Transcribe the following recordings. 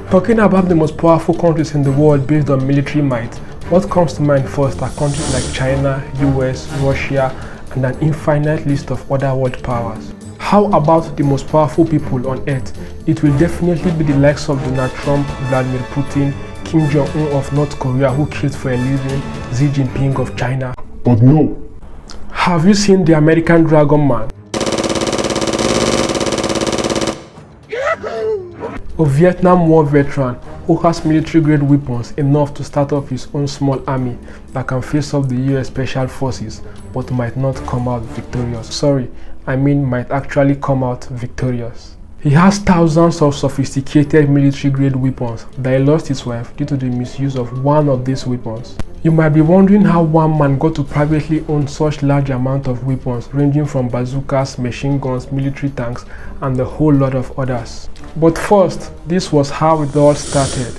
Talking about the most powerful countries in the world based on military might, what comes to mind first are countries like China, US, Russia, and an infinite list of other world powers. How about the most powerful people on earth? It will definitely be the likes of Donald Trump, Vladimir Putin, Kim Jong-un of North Korea, who kills for a living, Xi Jinping of China. But no. Have you seen the American Dragon Man? A Vietnam War veteran who has military-grade weapons enough to start up his own small army that can face off the US Special Forces but might not come out victorious. Sorry, I mean might actually come out victorious. He has thousands of sophisticated military-grade weapons that he lost his wife due to the misuse of one of these weapons. You might be wondering how one man got to privately own such large amount of weapons ranging from bazookas, machine guns, military tanks, and a whole lot of others. But first, this was how it all started.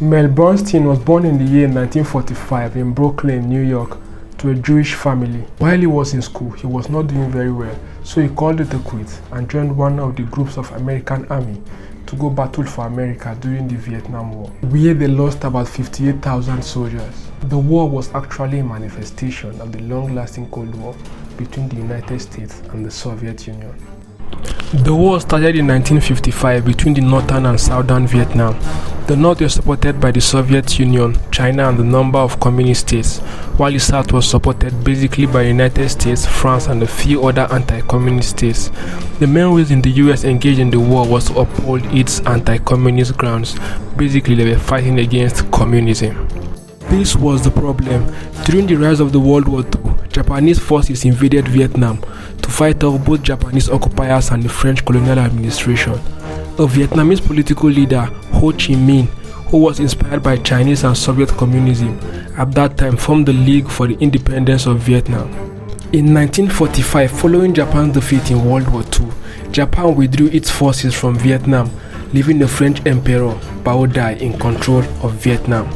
Mel Bernstein was born in the year 1945 in Brooklyn, New York, to a Jewish family. While he was in school, he was not doing very well, so he called it a quit and joined one of the groups of American Army to go battle for America during the Vietnam War, where they lost about 58,000 soldiers. The war was actually a manifestation of the long-lasting Cold War between the United States and the Soviet Union. The war started in 1955 between the northern and southern Vietnam. The north was supported by the Soviet Union, China, and a number of communist states, while the south was supported basically by the United States, France, and a few other anti-communist states. The main reason the US engaged in the war was to uphold its anti-communist grounds. Basically, they were fighting against communism. This was the problem. During the rise of the World War II, Japanese forces invaded Vietnam to fight off both Japanese occupiers and the French colonial administration. A Vietnamese political leader, Ho Chi Minh, who was inspired by Chinese and Soviet communism, at that time formed the League for the Independence of Vietnam. In 1945, following Japan's defeat in World War II, Japan withdrew its forces from Vietnam, leaving the French Emperor Bao Dai in control of Vietnam.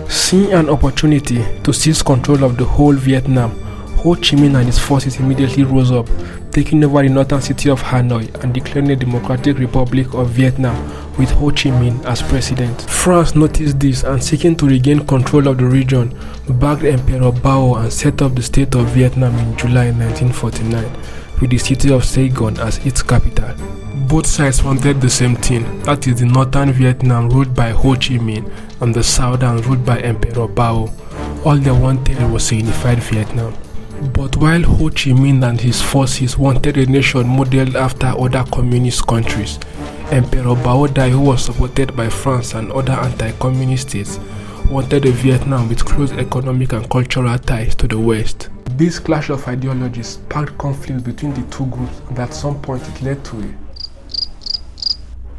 Seeing an opportunity to seize control of the whole Vietnam, Ho Chi Minh and his forces immediately rose up, taking over the northern city of Hanoi and declaring the Democratic Republic of Vietnam with Ho Chi Minh as president. France noticed this and, seeking to regain control of the region, backed Emperor Bao and set up the state of Vietnam in July 1949, with the city of Saigon as its capital. Both sides wanted the same thing, that is the northern Vietnam ruled by Ho Chi Minh and the southern ruled by Emperor Bao. All they wanted was a unified Vietnam. But while Ho Chi Minh and his forces wanted a nation modeled after other communist countries, Emperor Bao Dai, who was supported by France and other anti-communist states, wanted a Vietnam with close economic and cultural ties to the West. This clash of ideologies sparked conflict between the two groups, and at some point it led to a...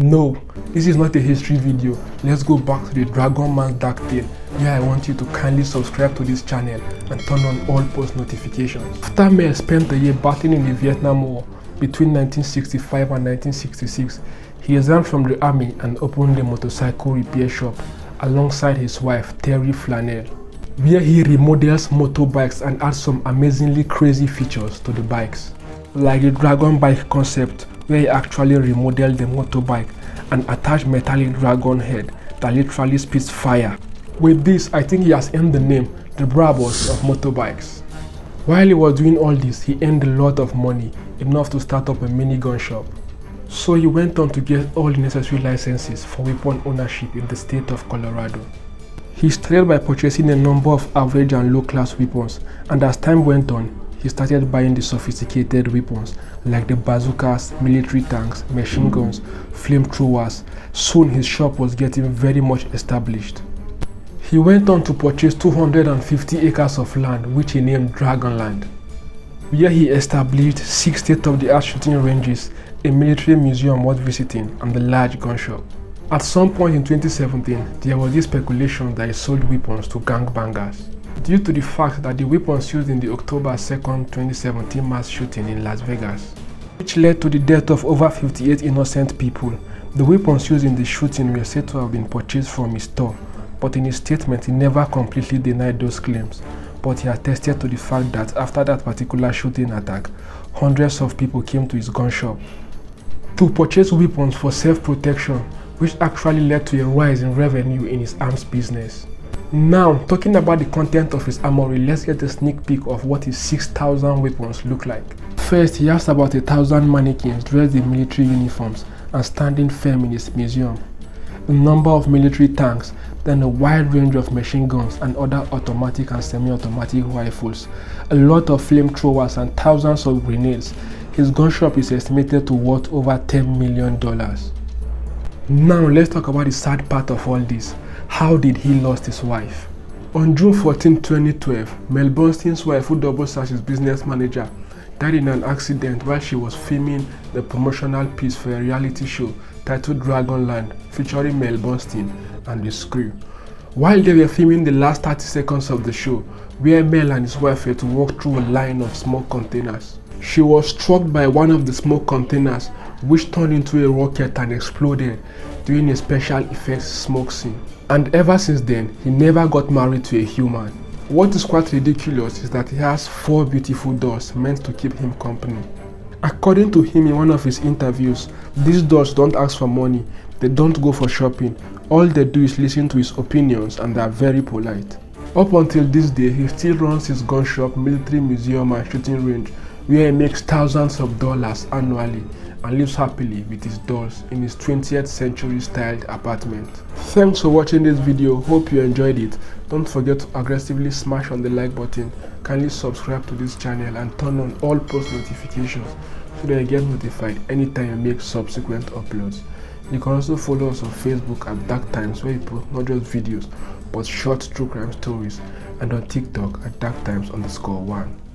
No, this is not a history video. Let's go back to the Dragon Man's dark tale, where I want you to kindly subscribe to this channel and turn on all post notifications. After Mel spent a year battling in the Vietnam War between 1965 and 1966, he resigned from the army and opened a motorcycle repair shop alongside his wife Terry Flanel, where he remodels motorbikes and adds some amazingly crazy features to the bikes, like the Dragon Bike concept, where he actually remodeled the motorbike and attached metallic dragon head that literally spits fire. With this, I think he has earned the name the Brabus of motorbikes. While he was doing all this, he earned a lot of money, enough to start up a minigun shop. So he went on to get all the necessary licenses for weapon ownership in the state of Colorado. He started by purchasing a number of average and low class weapons, and as time went on, he started buying the sophisticated weapons like the bazookas, military tanks, machine guns, flamethrowers. Soon his shop was getting very much established. He went on to purchase 250 acres of land, which he named Dragonland, where he established 6 state-of-the-art shooting ranges, a military museum worth visiting, and a large gun shop. At some point in 2017, there was this speculation that he sold weapons to gangbangers, due to the fact that the weapons used in the October 2nd, 2017 mass shooting in Las Vegas, which led to the death of over 58 innocent people. The weapons used in the shooting were said to have been purchased from his store, but in his statement he never completely denied those claims, but he attested to the fact that after that particular shooting attack, hundreds of people came to his gun shop to purchase weapons for self-protection, which actually led to a rise in revenue in his arms business. Now, talking about the content of his armory, let's get a sneak peek of what his 6,000 weapons look like. First, he has about 1,000 mannequins dressed in military uniforms and standing firm in his museum, a number of military tanks, then a wide range of machine guns and other automatic and semi-automatic rifles, a lot of flamethrowers and thousands of grenades. His gun shop is estimated to worth over $10 million. Now let's talk about the sad part of all this. How did he lose his wife? On June 14, 2012, Mel Bernstein's wife, who doubles as his business manager, died in an accident while she was filming the promotional piece for a reality show titled Dragonland, featuring Mel Bernstein and his crew. While they were filming the last 30 seconds of the show, where Mel and his wife were to walk through a line of smoke containers, she was struck by one of the smoke containers, which turned into a rocket and exploded during a special effects smoke scene. And ever since then, he never got married to a human. What is quite ridiculous is that he has 4 beautiful dolls meant to keep him company. According to him in one of his interviews, these dolls don't ask for money, they don't go for shopping, all they do is listen to his opinions and they are very polite. Up until this day, he still runs his gun shop, military museum and shooting range, where he makes thousands of dollars annually and lives happily with his dolls in his 20th century styled apartment. Thanks for watching this video, hope you enjoyed it. Don't forget to aggressively smash on the like button, kindly subscribe to this channel and turn on all post notifications so that you get notified anytime you make subsequent uploads. You can also follow us on Facebook at Dark Times, where we post not just videos but short true crime stories, and on TikTok at darktimes_1.